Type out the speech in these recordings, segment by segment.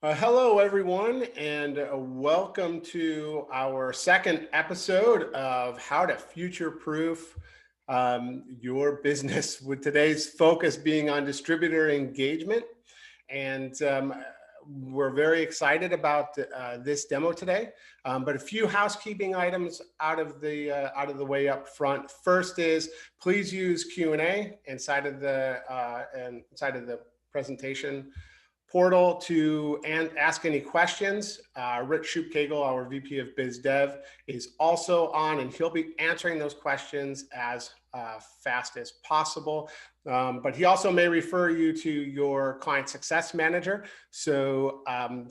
Hello, everyone, and welcome to our second episode of How to Future-Proof Your Business, with today's focus being on distributor engagement. And we're very excited about this demo today, but a few housekeeping items out of the way up front. First is please use Q&A inside of the presentation portal to ask any questions. Rich Schupkegel, our VP of Biz Dev, is also on, and he'll be answering those questions as fast as possible. But he also may refer you to your client success manager. So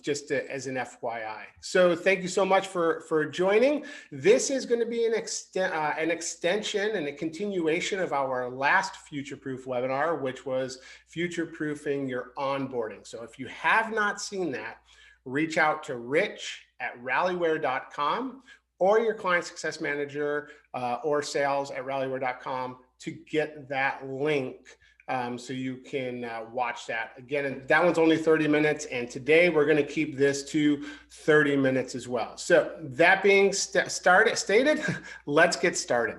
just as an FYI. So thank you so much for joining. This is going to be an extension and a continuation of our last future-proof webinar, which was future-proofing your onboarding. So if you have not seen that, reach out to Rich at rallyware.com or your client success manager or sales at rallyware.com to get that link so you can watch that. Again, that one's only 30 minutes, and today we're going to keep this to 30 minutes as well. So that being stated, let's get started.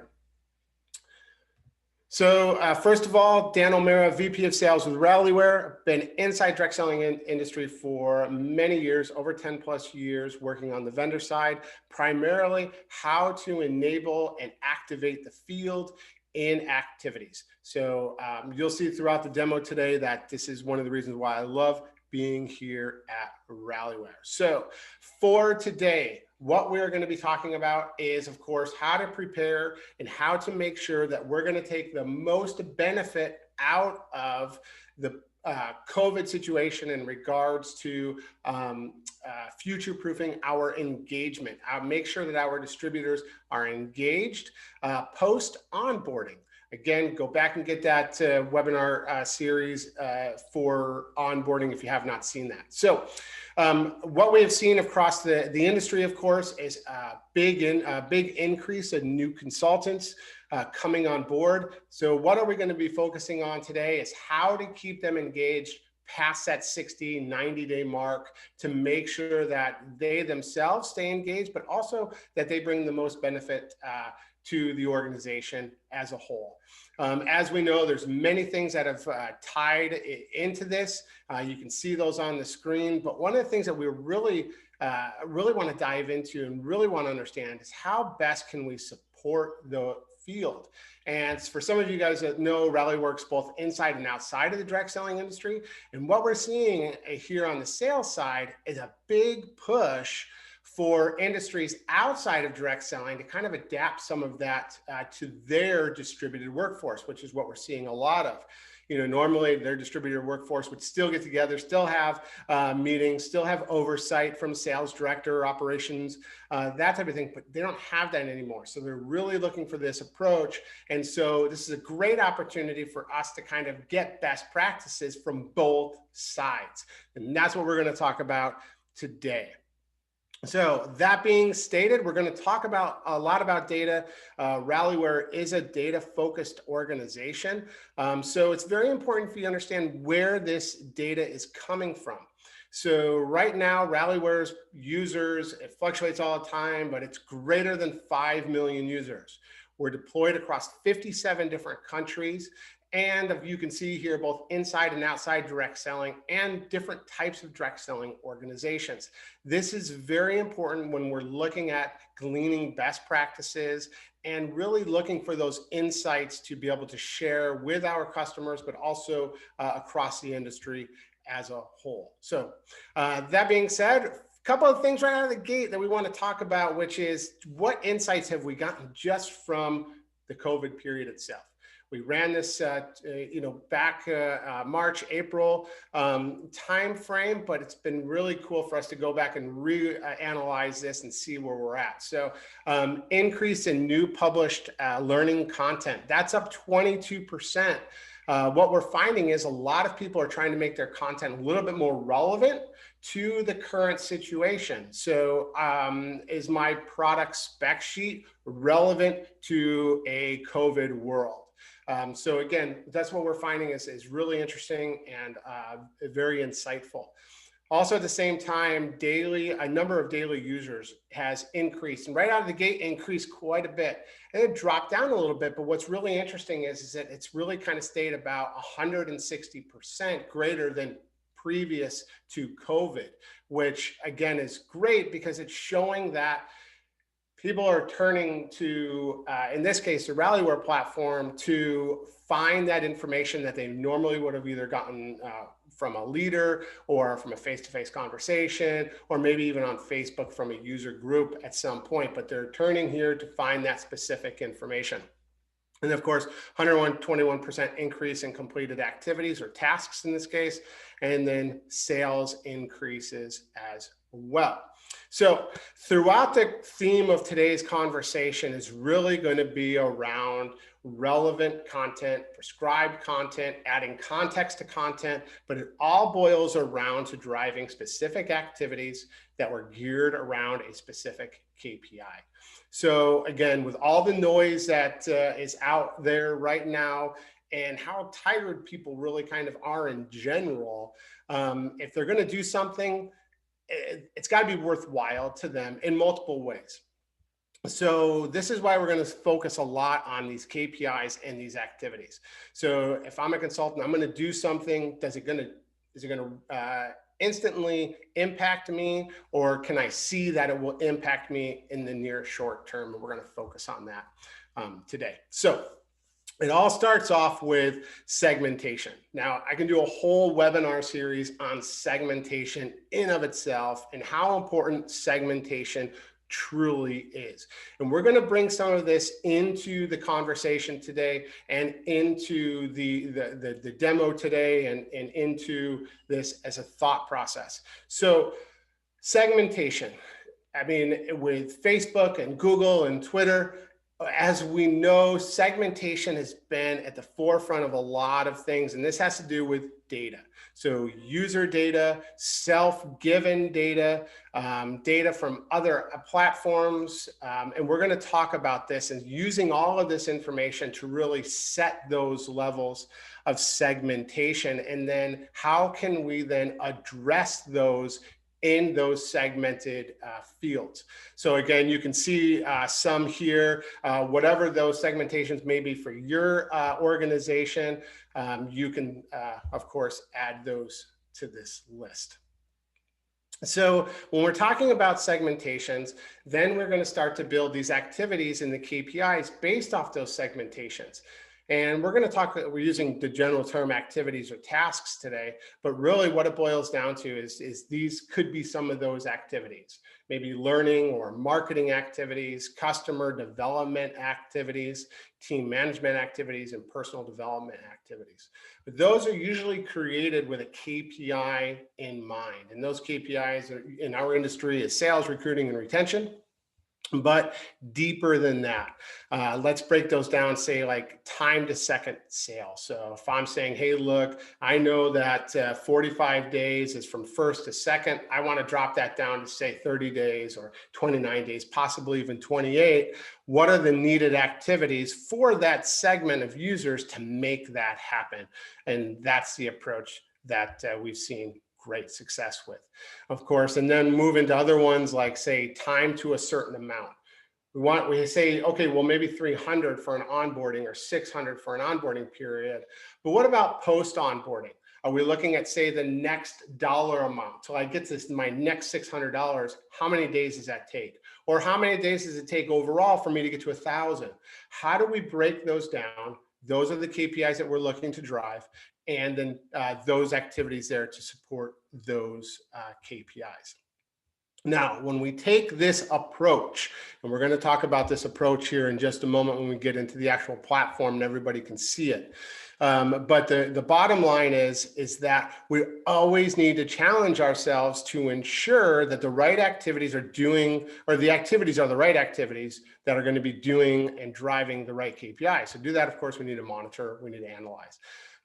So first of all, Dan O'Mara, VP of Sales with Rallyware, been inside direct selling industry for many years, over 10 plus years, working on the vendor side, primarily how to enable and activate the field in activities. So you'll see throughout the demo today that this is one of the reasons why I love being here at Rallyware. So for today, what we're going to be talking about is, of course, how to prepare and how to make sure that we're going to take the most benefit out of the COVID situation in regards to future-proofing our engagement. Make sure that our distributors are engaged post-onboarding. Again, go back and get that webinar series for onboarding if you have not seen that. So what we have seen across the industry, of course, is a big increase in new consultants coming on board. So what are we going to be focusing on today is how to keep them engaged past that 60, 90-day mark to make sure that they themselves stay engaged, but also that they bring the most benefit to the organization as a whole. As we know, there's many things that have tied into this. You can see those on the screen, but one of the things that we really want to dive into and really want to understand is how best can we support the field. And for some of you guys that know, Rally works both inside and outside of the direct selling industry. And what we're seeing here on the sales side is a big push for industries outside of direct selling to kind of adapt some of that to their distributed workforce, which is what we're seeing a lot of. You know, normally their distributor workforce would still get together, still have meetings, still have oversight from sales director, operations, that type of thing, but they don't have that anymore. So they're really looking for this approach. And so this is a great opportunity for us to kind of get best practices from both sides. And that's what we're going to talk about today. So that being stated, we're going to talk about a lot about data. Rallyware is a data-focused organization. So it's very important for you to understand where this data is coming from. So right now, Rallyware's users, it fluctuates all the time, but it's greater than 5 million users. We're deployed across 57 different countries. And you can see here both inside and outside direct selling and different types of direct selling organizations. This is very important when we're looking at gleaning best practices and really looking for those insights to be able to share with our customers, but also across the industry as a whole. So that being said, a couple of things right out of the gate that we want to talk about, which is what insights have we gotten just from the COVID period itself. We ran this, back March, April time frame, but it's been really cool for us to go back and reanalyze this and see where we're at. So increase in new published learning content, that's up 22%. What we're finding is a lot of people are trying to make their content a little bit more relevant to the current situation. So is my product spec sheet relevant to a COVID world? So again, that's what we're finding is really interesting and very insightful. Also at the same time, a number of daily users has increased, and right out of the gate increased quite a bit, and it dropped down a little bit. But what's really interesting is that it's really kind of stayed about 160% greater than previous to COVID, which again is great because it's showing that people are turning to, in this case, the Rallyware platform to find that information that they normally would have either gotten from a leader or from a face-to-face conversation, or maybe even on Facebook from a user group at some point, but they're turning here to find that specific information. And of course, 121% increase in completed activities or tasks in this case, and then sales increases as well. So throughout the theme of today's conversation is really going to be around relevant content, prescribed content, adding context to content, but it all boils around to driving specific activities that were geared around a specific KPI. So again, with all the noise that is out there right now and how tired people really kind of are in general, if they're going to do something, it's got to be worthwhile to them in multiple ways. So this is why we're going to focus a lot on these KPIs and these activities. So if I'm a consultant, I'm going to do something. Is it going to instantly impact me, or can I see that it will impact me in the near short term? And we're going to focus on that today. So it all starts off with segmentation. Now, I can do a whole webinar series on segmentation in of itself and how important segmentation truly is. And we're going to bring some of this into the conversation today and into the demo today and into this as a thought process. So segmentation, I mean, with Facebook and Google and Twitter, as we know, segmentation has been at the forefront of a lot of things, and this has to do with data. So user data, self-given data, data from other platforms, and we're going to talk about this and using all of this information to really set those levels of segmentation, and then how can we then address those in those segmented fields. So again, you can see some here, whatever those segmentations may be for your organization, you can, of course, add those to this list. So when we're talking about segmentations, then we're going to start to build these activities in the KPIs based off those segmentations. And we're going to talk, we're using the general term activities or tasks today, but really what it boils down to is these could be some of those activities, maybe learning or marketing activities, customer development activities, team management activities, and personal development activities. But those are usually created with a KPI in mind. And those KPIs are, in our industry, is sales, recruiting, and retention. But deeper than that, let's break those down, say like time to second sale. So if I'm saying, hey, look, I know that 45 days is from first to second. I want to drop that down to say 30 days or 29 days, possibly even 28. What are the needed activities for that segment of users to make that happen? And that's the approach that we've seen great success with, of course, and then move into other ones like, say, time to a certain amount. We say, okay, well, maybe 300 for an onboarding or 600 for an onboarding period. But what about post onboarding? Are we looking at, say, the next dollar amount? So I get this, my next $600, how many days does that take? Or how many days does it take overall for me to get to 1,000? How do we break those down? Those are the KPIs that we're looking to drive, and then those activities there to support those KPIs. Now, when we take this approach, and we're going to talk about this approach here in just a moment when we get into the actual platform and everybody can see it. But the bottom line is that we always need to challenge ourselves to ensure that the right activities are doing, or the activities are the right activities that are going to be doing and driving the right KPI. So to do that, of course, we need to monitor, we need to analyze.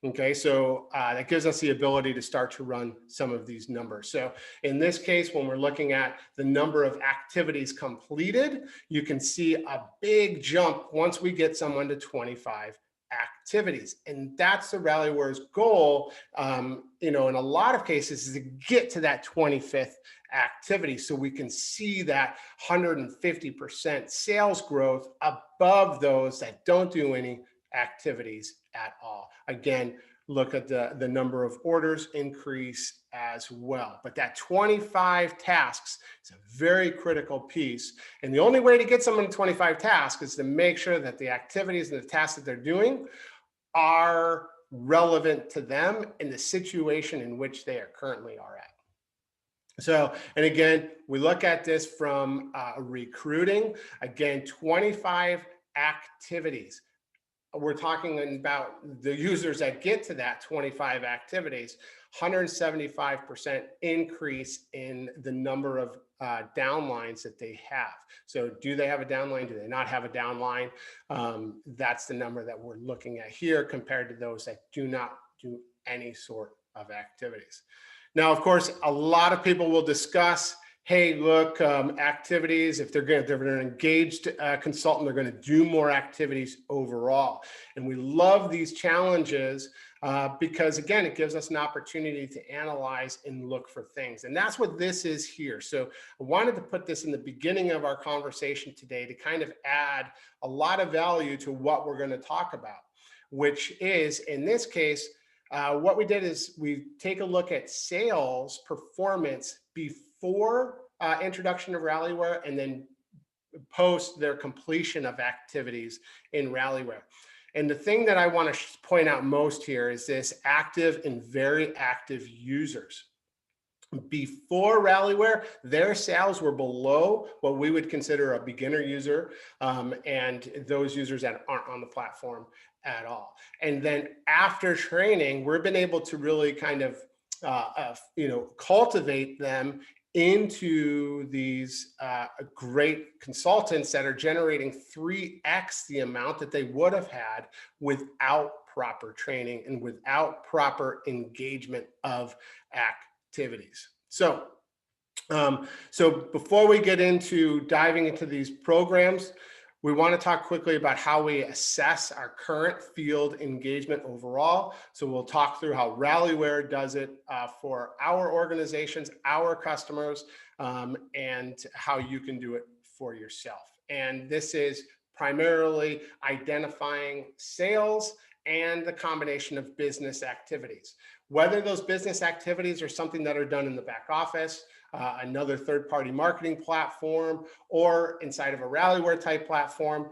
Okay, so that gives us the ability to start to run some of these numbers. So in this case, when we're looking at the number of activities completed, you can see a big jump once we get someone to 25 activities. And that's the Rallyware's goal, in a lot of cases, is to get to that 25th activity so we can see that 150% sales growth above those that don't do any activities at all. Again, look at the number of orders increase as well. But that 25 tasks is a very critical piece. And the only way to get someone to 25 tasks is to make sure that the activities and the tasks that they're doing are relevant to them in the situation in which they are currently are at. So, and again, we look at this from recruiting. Again, 25 activities. We're talking about the users that get to that 25 activities, 175% increase in the number of downlines that they have. So do they have a downline? Do they not have a downline? That's the number that we're looking at here compared to those that do not do any sort of activities. Now, of course, a lot of people will discuss, hey, look, activities, if they're an engaged consultant, they're going to do more activities overall. And we love these challenges because, again, it gives us an opportunity to analyze and look for things. And that's what this is here. So I wanted to put this in the beginning of our conversation today to kind of add a lot of value to what we're going to talk about, which is, in this case, what we did is we take a look at sales performance before introduction of Rallyware and then post their completion of activities in Rallyware. And the thing that I want to point out most here is this active and very active users. Before Rallyware, their sales were below what we would consider a beginner user and those users that aren't on the platform at all. And then after training, we've been able to really kind of cultivate them into these great consultants that are generating 3x the amount that they would have had without proper training and without proper engagement of activities. So before we get into diving into these programs, we want to talk quickly about how we assess our current field engagement overall. So we'll talk through how Rallyware does it for our organizations, our customers, and how you can do it for yourself. And this is primarily identifying sales and the combination of business activities. Whether those business activities are something that are done in the back office, another third-party marketing platform, or inside of a Rallyware type platform.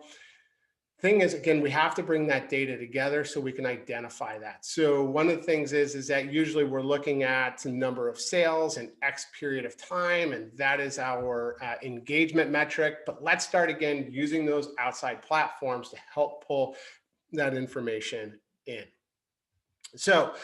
Thing is, again, we have to bring that data together so we can identify that. So one of the things is that usually we're looking at the number of sales in X period of time, and that is our engagement metric. But let's start again using those outside platforms to help pull that information in. So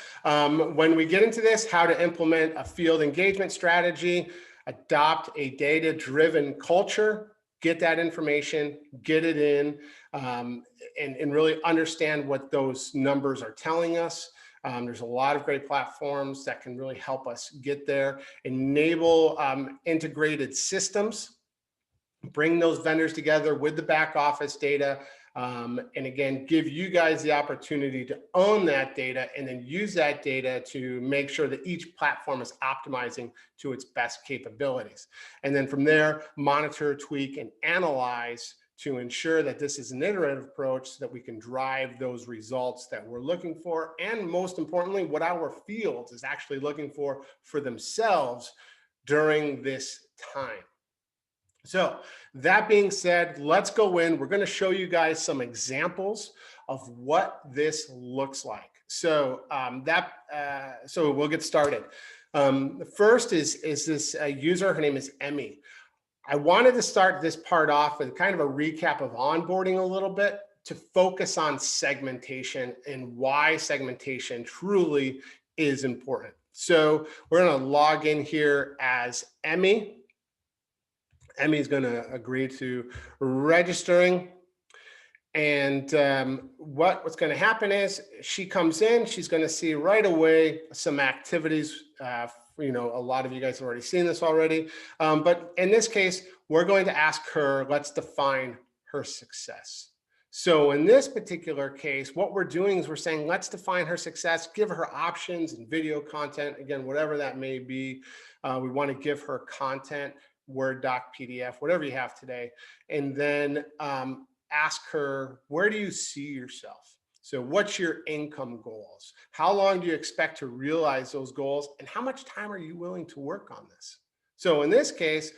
when we get into this, how to implement a field engagement strategy, adopt a data-driven culture, get that information, get it in, and really understand what those numbers are telling us. There's a lot of great platforms that can really help us get there. Enable integrated systems, bring those vendors together with the back office data, and again, give you guys the opportunity to own that data and then use that data to make sure that each platform is optimizing to its best capabilities. And then from there, monitor, tweak, and analyze to ensure that this is an iterative approach so that we can drive those results that we're looking for. And most importantly, what our field is actually looking for themselves during this time. So that being said, let's go in. We're going to show you guys some examples of what this looks like. So so we'll get started. The first is this user. Her name is Emmy. I wanted to start this part off with kind of a recap of onboarding a little bit to focus on segmentation and why segmentation truly is important. So we're going to log in here as Emmy. Emmy's going to agree to registering. And what's going to happen is she comes in, she's going to see right away some activities. A lot of you guys have already seen this already. But in this case, we're going to ask her, let's define her success. So in this particular case, what we're doing is we're saying, let's define her success, give her options and video content, again, whatever that may be. We want to give her content, Word doc, PDF, whatever you have today. And then ask her, where do you see yourself? So what's your income goals? How long do you expect to realize those goals? And how much time are you willing to work on this? So in this case,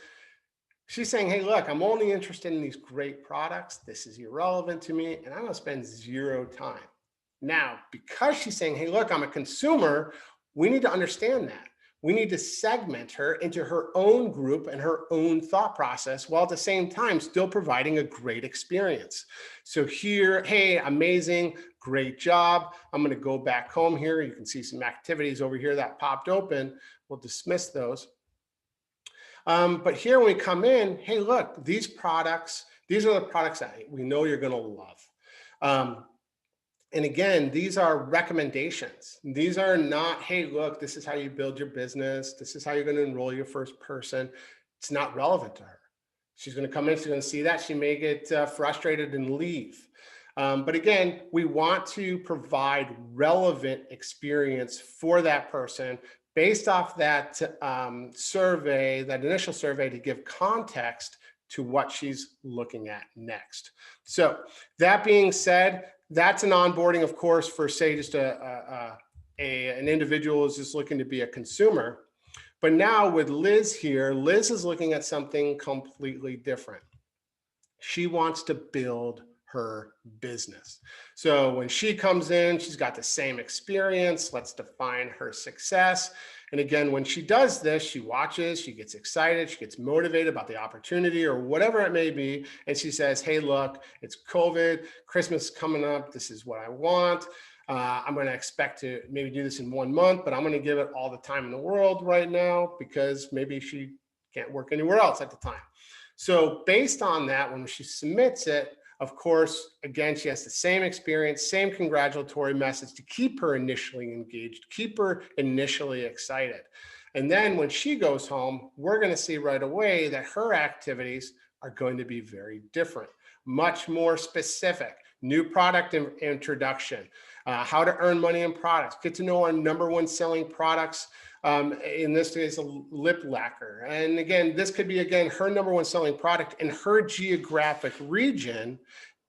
she's saying, hey, look, I'm only interested in these great products. This is irrelevant to me, and I'm going to spend 0 time. Now, because she's saying, hey, look, I'm a consumer, we need to understand that. We need to segment her into her own group and her own thought process, while at the same time still providing a great experience. So here, hey, amazing, great job. I'm going to go back home here. You can see some activities over here that popped open. We'll dismiss those. But here when we come in, hey, look, these products, these are the products that we know you're going to love. And again, these are recommendations. These are not, hey, look, this is how you build your business. This is how you're going to enroll your first person. It's not relevant to her. She's going to come in, she's going to see that. She may get frustrated and leave. But again, we want to provide relevant experience for that person based off that survey, that initial survey, to give context to what she's looking at next. So that being said, that's an onboarding, of course, for say just an individual who's just looking to be a consumer. But now with Liz here, Liz is looking at something completely different. She wants to build her business. So when she comes in, she's got the same experience. Let's define her success. And again, when she does this, she watches, she gets excited, she gets motivated about the opportunity or whatever it may be. And she says, hey, look, it's COVID, Christmas is coming up. This is what I want. I'm going to expect to maybe do this in 1 month, but I'm going to give it all the time in the world right now because maybe she can't work anywhere else at the time. So based on that, when she submits it, of course, again, she has the same experience, same congratulatory message to keep her initially engaged, keep her initially excited. And then when she goes home, we're going to see right away that her activities are going to be very different, much more specific. New product introduction, how to earn money in products, get to know our #1 selling products. In this case, a lip lacquer. And again, this could be, again, her #1 selling product in her geographic region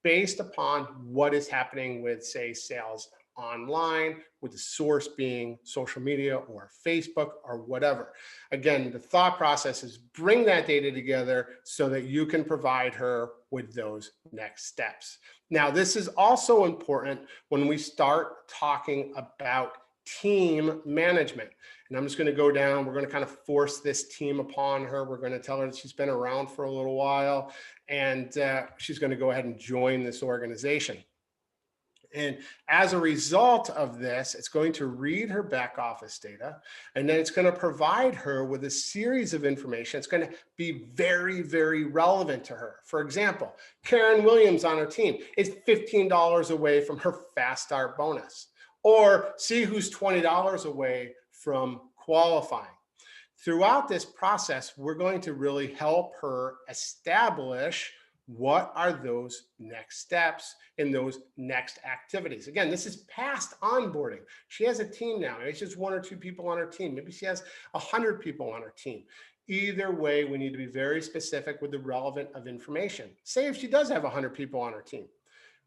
based upon what is happening with, say, sales online, with the source being social media or Facebook or whatever. Again, the thought process is bring that data together so that you can provide her with those next steps. Now, this is also important when we start talking about team management. And I'm just going to go down. We're going to kind of force this team upon her. We're going to tell her that she's been around for a little while and she's going to go ahead and join this organization. And as a result of this, it's going to read her back office data, and then it's going to provide her with a series of information. It's going to be very, very relevant to her. For example, Karen Williams on her team is $15 away from her fast start bonus. Or see who's $20 away from qualifying. Throughout this process, we're going to really help her establish what are those next steps in those next activities. Again, this is past onboarding. She has a team now. Maybe it's just 1 or 2 people on her team. Maybe she has 100 people on her team. Either way, we need to be very specific with the relevant of information. Say if she does have 100 people on her team.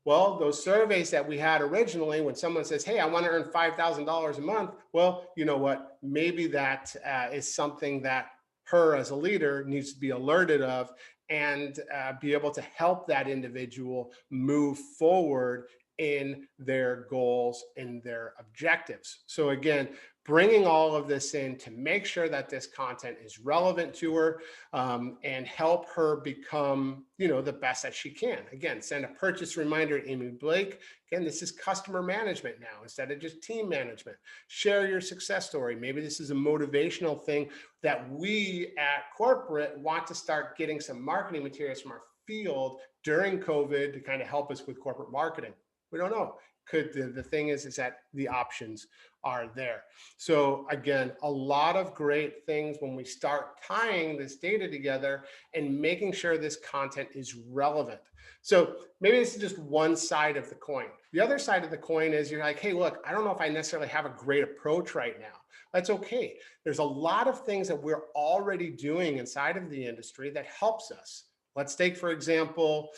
Well, those surveys that we had originally, when someone says, hey, I want to earn $5,000 a month. Well, you know what? Maybe that is something that her as a leader needs to be alerted of and be able to help that individual move forward in their goals and their objectives. So again, bringing all of this in to make sure that this content is relevant to her and help her become, the best that she can. Again, send a purchase reminder to Amy Blake. Again, this is customer management now instead of just team management. Share your success story. Maybe this is a motivational thing that we at corporate want to start getting some marketing materials from our field during COVID to kind of help us with corporate marketing. We don't know. The thing is that the options are there. So again, a lot of great things when we start tying this data together and making sure this content is relevant. So maybe this is just one side of the coin. The other side of the coin is you're like, hey, look, I don't know if I necessarily have a great approach right now. That's okay. There's a lot of things that we're already doing inside of the industry that helps us. Let's take, for example,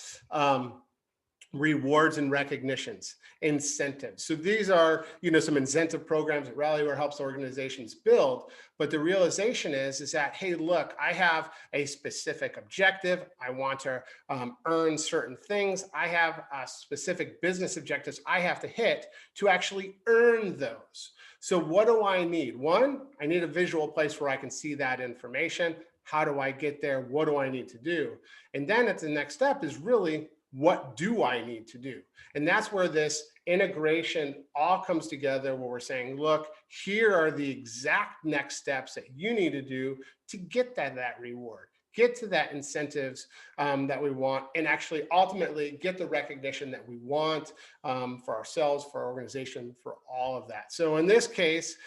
rewards and recognitions, incentives. So these are, some incentive programs that Rallyware helps organizations build. But the realization is that, hey, look, I have a specific objective. I want to earn certain things. I have specific business objectives I have to hit to actually earn those. So what do I need? One, I need a visual place where I can see that information. How do I get there? What do I need to do? And then at the next step is really, what do I need to do? And that's where this integration all comes together, where we're saying, look, here are the exact next steps that you need to do to get that reward, get to that incentives that we want, and actually ultimately get the recognition that we want for ourselves, for our organization, for all of that. So in this case,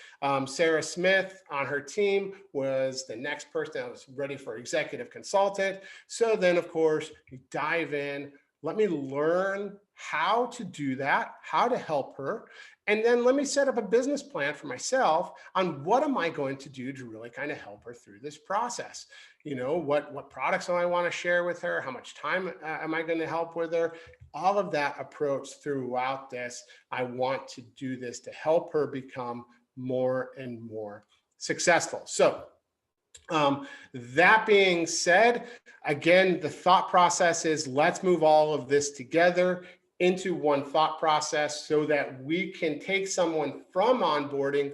Sarah Smith on her team was the next person that was ready for executive consultant. So then, of course, you dive in. Let me learn how to do that, how to help her. And then let me set up a business plan for myself on what am I going to do to really kind of help her through this process. What products do I want to share with her? How much time am I going to help with her? All of that approach throughout this. I want to do this to help her become more and more successful. So that being said, again, the thought process is let's move all of this together into one thought process so that we can take someone from onboarding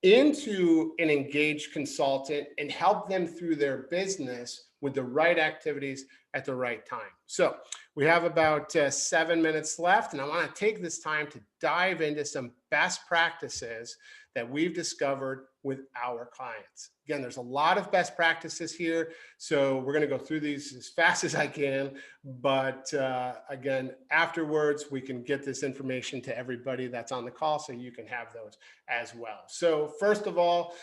into an engaged consultant and help them through their business with the right activities at the right time. So we have about 7 minutes left, and I want to take this time to dive into some best practices that we've discovered with our clients. Again, there's a lot of best practices here, so we're going to go through these as fast as I can, but again, afterwards, we can get this information to everybody that's on the call so you can have those as well. So first of all,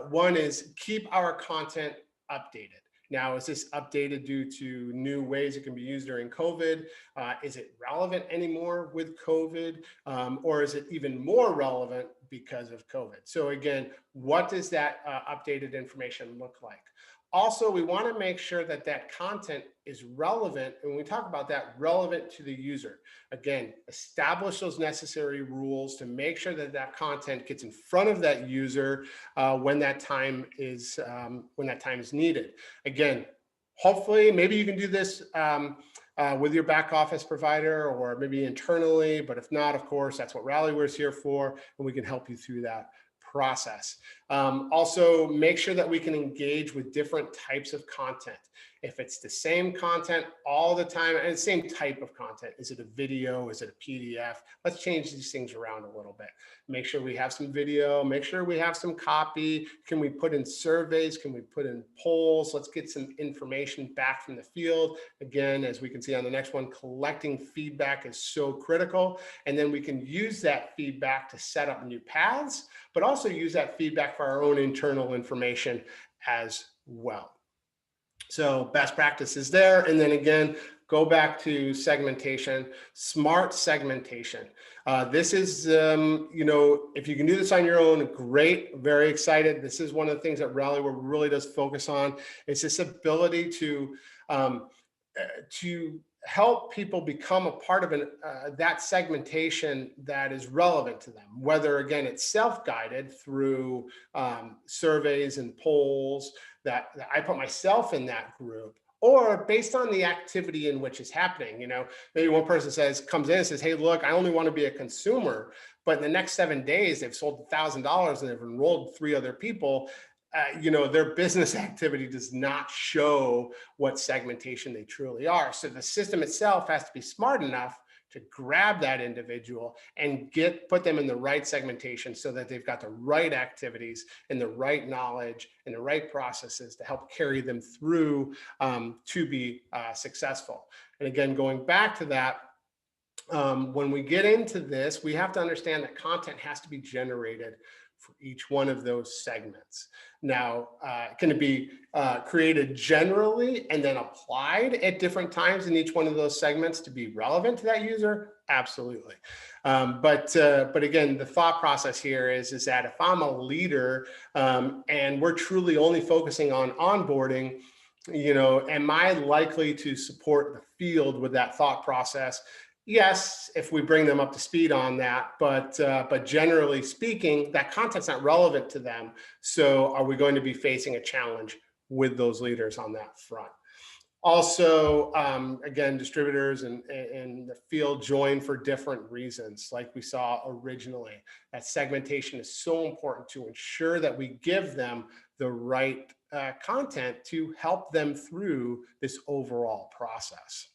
one is keep our content updated. Now, is this updated due to new ways it can be used during COVID? Is it relevant anymore with COVID? Or is it even more relevant because of COVID? So again, what does that updated information look like? Also, we want to make sure that that content is relevant. And when we talk about that, relevant to the user. Again, establish those necessary rules to make sure that that content gets in front of that user when that time is needed. Again, hopefully, maybe you can do this with your back office provider or maybe internally. But if not, of course, that's what Rallyware is here for, and we can help you through that process. Also, make sure that we can engage with different types of content. If it's the same content all the time and the same type of content, is it a video? Is it a PDF? Let's change these things around a little bit. Make sure we have some video, make sure we have some copy. Can we put in surveys? Can we put in polls? Let's get some information back from the field. Again, as we can see on the next one, collecting feedback is so critical. And then we can use that feedback to set up new paths, but also use that feedback for our own internal information as well. So best practices there. And then again, go back to segmentation, smart segmentation. This is, if you can do this on your own, great, very excited. This is one of the things that Rallyware really does focus on. It's this ability to help people become a part of that segmentation that is relevant to them, whether, again, it's self-guided through surveys and polls that I put myself in that group, or based on the activity in which is happening. Maybe one person comes in and says, hey, look, I only want to be a consumer, but in the next 7 days, they've sold $1,000 and they've enrolled 3 other people. Their business activity does not show what segmentation they truly are. So the system itself has to be smart enough to grab that individual and put them in the right segmentation so that they've got the right activities and the right knowledge and the right processes to help carry them through to be successful. And again, going back to that, When we get into this, we have to understand that content has to be generated for each one of those segments. Now, can it be created generally and then applied at different times in each one of those segments to be relevant to that user? Absolutely. But again, the thought process here is that if I'm a leader and we're truly only focusing on onboarding, am I likely to support the field with that thought process? Yes, if we bring them up to speed on that, but generally speaking, that content's not relevant to them. So are we going to be facing a challenge with those leaders on that front? Also, again, distributors and the field join for different reasons, like we saw originally. That segmentation is so important to ensure that we give them the right content to help them through this overall process.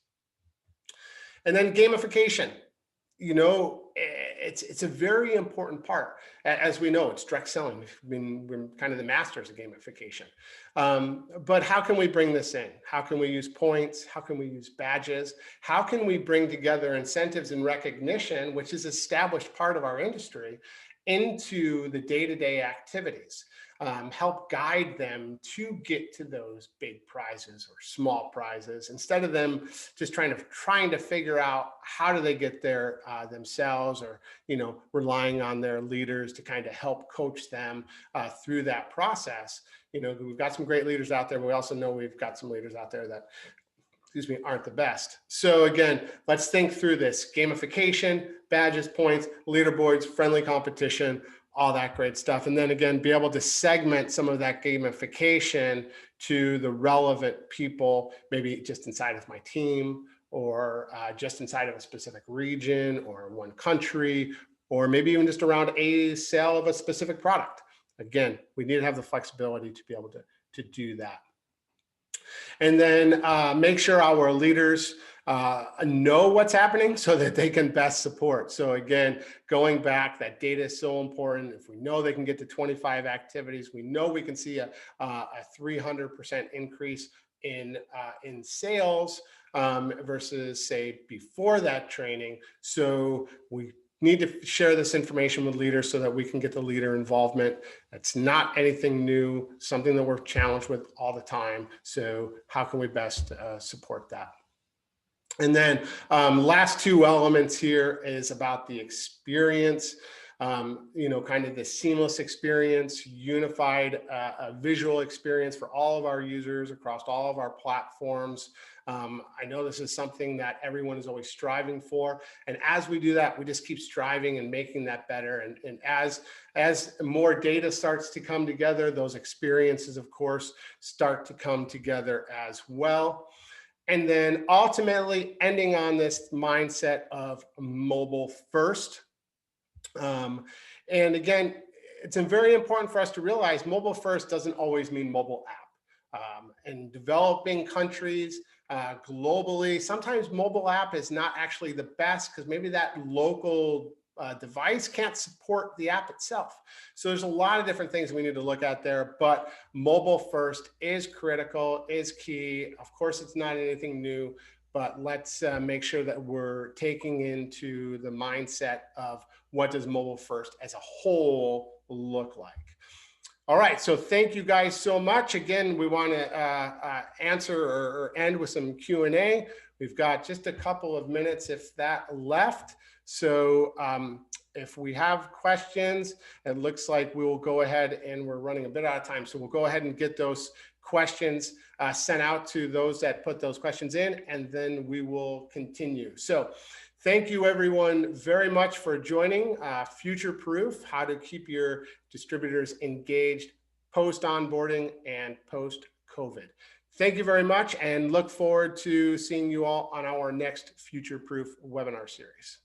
And then gamification, it's a very important part. As we know, it's direct selling. We're kind of the masters of gamification. But how can we bring this in? How can we use points? How can we use badges? How can we bring together incentives and recognition, which is an established part of our industry, into the day-to-day activities? Help guide them to get to those big prizes or small prizes, instead of them just trying to figure out how do they get there themselves, or relying on their leaders to kind of help coach them through that process. We've got some great leaders out there, but we also know we've got some leaders out there that, aren't the best. So again, let's think through this: gamification, badges, points, leaderboards, friendly competition, all that great stuff. And then again, be able to segment some of that gamification to the relevant people, maybe just inside of my team, or just inside of a specific region or one country, or maybe even just around a sale of a specific product. Again, we need to have the flexibility to be able to do that. And then make sure our leaders know what's happening so that they can best support. So again, going back, that data is so important. If we know they can get to 25 activities, we know we can see a 300% increase in sales versus, say, before that training. So we need to share this information with leaders so that we can get the leader involvement. It's not anything new, something that we're challenged with all the time. So how can we best support that? And then last two elements here is about the experience, kind of the seamless experience, unified visual experience for all of our users across all of our platforms. I know this is something that everyone is always striving for. And as we do that, we just keep striving and making that better. And as more data starts to come together, those experiences, of course, start to come together as well. And then ultimately ending on this mindset of mobile first. And again, it's very important for us to realize mobile first doesn't always mean mobile app. In developing countries, globally, sometimes mobile app is not actually the best because maybe that local device can't support the app itself. So there's a lot of different things we need to look at there, but mobile first is critical, is key. Of course, it's not anything new, but let's make sure that we're taking into the mindset of what does mobile first as a whole look like. All right, so thank you guys so much. Again, we want to answer or end with some Q&A. We've got just a couple of minutes, if that, left. So if we have questions, it looks like we will go ahead, and we're running a bit out of time. So we'll go ahead and get those questions sent out to those that put those questions in, and then we will continue. So thank you everyone very much for joining Future Proof, how to keep your distributors engaged post onboarding and post COVID. Thank you very much, and look forward to seeing you all on our next Future Proof webinar series.